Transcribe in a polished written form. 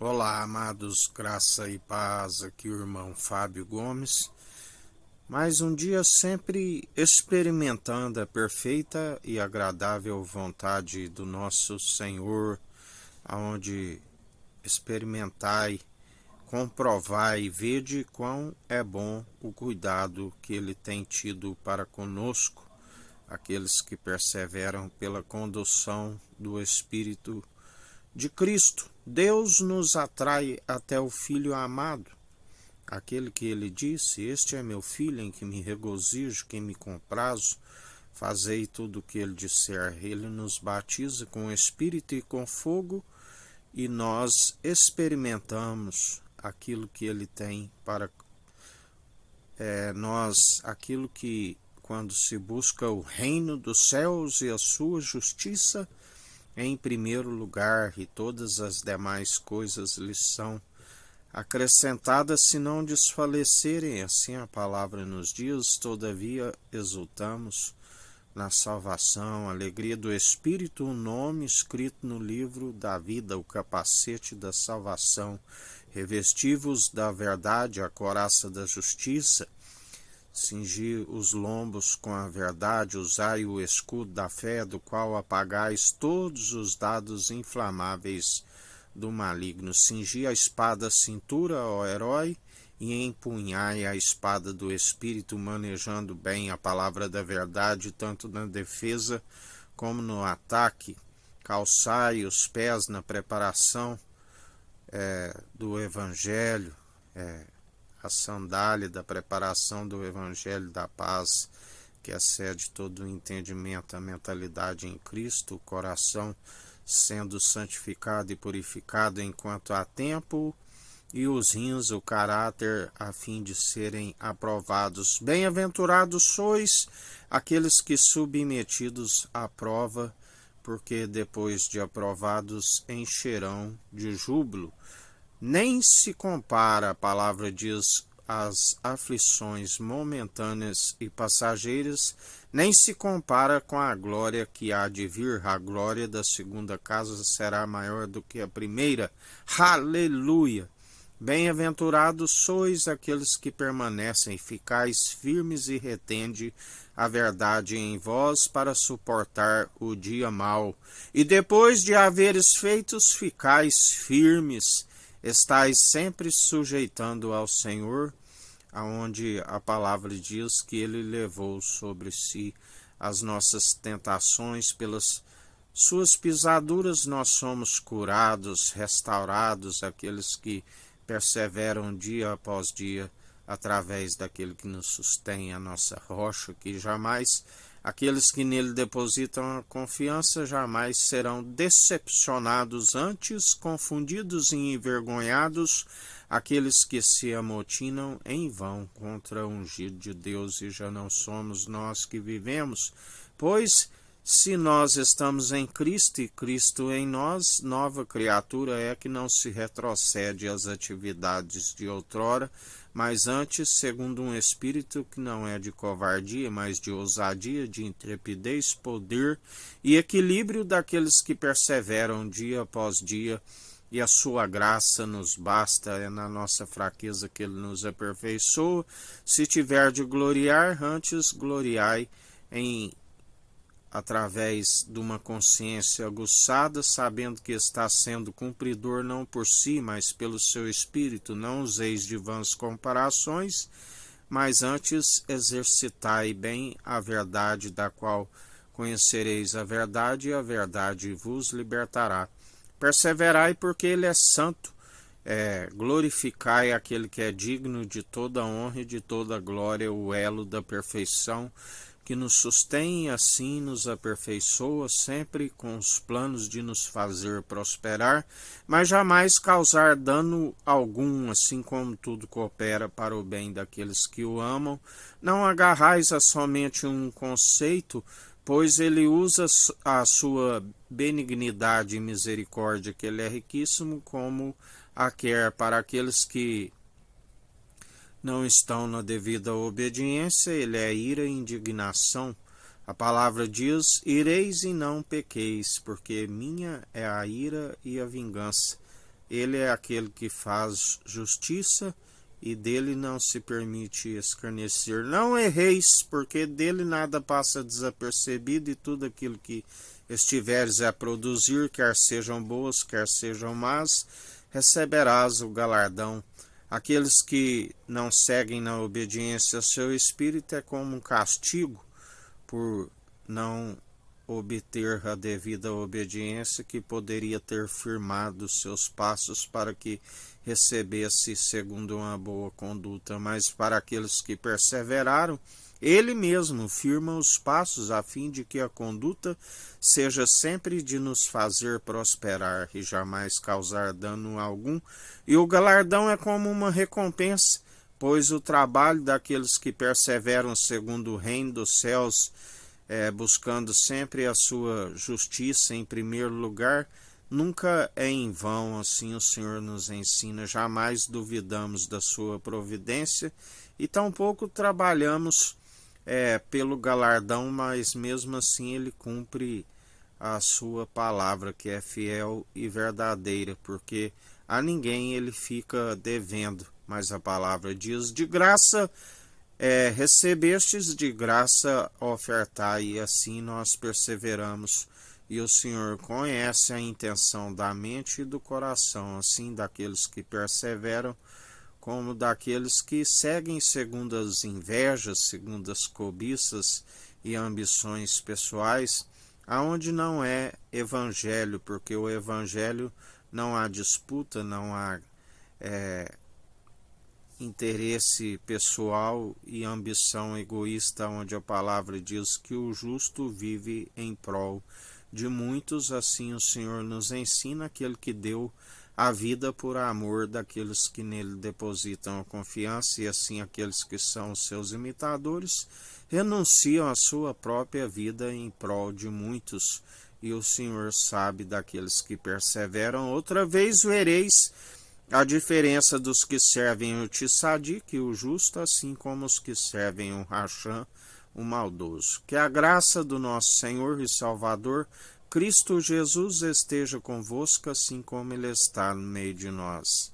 Olá, amados, graça e paz, aqui o irmão Fábio Gomes. Mais um dia sempre experimentando a perfeita e agradável vontade do nosso Senhor, aonde experimentai, comprovai e vede quão é bom o cuidado que Ele tem tido para conosco, aqueles que perseveram pela condução do Espírito de Cristo. Deus nos atrai até o Filho amado, aquele que ele disse: Este é meu filho em que me regozijo, que me comprazo, fazei tudo o que ele disser. Ele nos batiza com o Espírito e com fogo, e nós experimentamos aquilo que ele tem para nós, aquilo que, quando se busca o reino dos céus e a sua justiça em primeiro lugar, e todas as demais coisas lhes são acrescentadas, se não desfalecerem. Assim a palavra nos diz: todavia exultamos na salvação, alegria do Espírito, o nome escrito no livro da vida, o capacete da salvação, revesti-vos da verdade, a couraça da justiça, cingi os lombos com a verdade, usai o escudo da fé, do qual apagais todos os dados inflamáveis do maligno. Cingi a espada à cintura, ó herói, e empunhai a espada do Espírito, manejando bem a palavra da verdade, tanto na defesa como no ataque. Calçai os pés na preparação do Evangelho, a sandália da preparação do Evangelho da paz, que excede todo o entendimento, a mentalidade em Cristo, o coração sendo santificado e purificado enquanto há tempo, e os rins, o caráter, a fim de serem aprovados. Bem-aventurados sois aqueles que, submetidos à prova, porque depois de aprovados encherão de júbilo. Nem se compara, a palavra diz, as aflições momentâneas e passageiras, nem se compara com a glória que há de vir. A glória da segunda casa será maior do que a primeira. Aleluia! Bem-aventurados sois aqueles que permanecem, ficais firmes e retende a verdade em vós para suportar o dia mau. E depois de haveres feitos, ficais firmes, estais sempre sujeitando ao Senhor, aonde a palavra diz que ele levou sobre si as nossas tentações, pelas suas pisaduras nós somos curados, restaurados, aqueles que perseveram dia após dia através daquele que nos sustém, a nossa rocha, que jamais, aqueles que nele depositam a confiança, jamais serão decepcionados, antes confundidos e envergonhados aqueles que se amotinam em vão contra o ungido de Deus, e já não somos nós que vivemos, pois se nós estamos em Cristo e Cristo em nós, nova criatura é, que não se retrocede às atividades de outrora, mas antes, segundo um espírito que não é de covardia, mas de ousadia, de intrepidez, poder e equilíbrio daqueles que perseveram dia após dia, e a sua graça nos basta, é na nossa fraqueza que ele nos aperfeiçoa. Se tiver de gloriar, antes gloriai através de uma consciência aguçada, sabendo que está sendo cumpridor não por si, mas pelo seu Espírito. Não useis de vãs comparações, mas antes exercitai bem a verdade, da qual conhecereis a verdade, e a verdade vos libertará. Perseverai, porque ele é santo. Glorificai aquele que é digno de toda honra e de toda glória, o elo da perfeição, que nos sustém e assim nos aperfeiçoa, sempre com os planos de nos fazer prosperar, mas jamais causar dano algum, assim como tudo coopera para o bem daqueles que o amam. Não agarrais a somente um conceito, pois ele usa a sua benignidade e misericórdia, que ele é riquíssimo, como a quer para aqueles que não estão na devida obediência. Ele é ira e indignação. A palavra diz: ireis e não pequeis, porque minha é a ira e a vingança. ele é aquele que faz justiça e dele não se permite escarnecer. Não erreis, porque dele nada passa desapercebido, e tudo aquilo que estiveres a produzir, quer sejam boas, quer sejam más, receberás o galardão. Aqueles que não seguem na obediência ao seu espírito é como um castigo por não obter a devida obediência, que poderia ter firmado seus passos para que recebesse segundo uma boa conduta. Mas para aqueles que perseveraram, ele mesmo firma os passos, a fim de que a conduta seja sempre de nos fazer prosperar e jamais causar dano algum. E o galardão é como uma recompensa, pois o trabalho daqueles que perseveram segundo o reino dos céus, buscando sempre a sua justiça em primeiro lugar, nunca é em vão. Assim o Senhor nos ensina. Jamais duvidamos da sua providência e tampouco trabalhamos pelo galardão, mas mesmo assim ele cumpre a sua palavra, que é fiel e verdadeira, porque a ninguém ele fica devendo. Mas a palavra diz: de graça recebestes, de graça ofertai, e assim nós perseveramos. E o Senhor conhece a intenção da mente e do coração, assim daqueles que perseveram, como daqueles que seguem segundo as invejas, segundo as cobiças e ambições pessoais, aonde não é evangelho, porque o evangelho não há disputa, não há interesse pessoal e ambição egoísta, onde a palavra diz que o justo vive em prol de muitos. Assim o Senhor nos ensina, aquele que deu a vida por amor daqueles que nele depositam a confiança, e assim aqueles que são seus imitadores renunciam à sua própria vida em prol de muitos. E o Senhor sabe daqueles que perseveram. Outra vez vereis a diferença dos que servem o Tissadique, o justo, assim como os que servem o Racham, o maldoso. Que a graça do nosso Senhor e Salvador Cristo Jesus esteja convosco, assim como Ele está no meio de nós.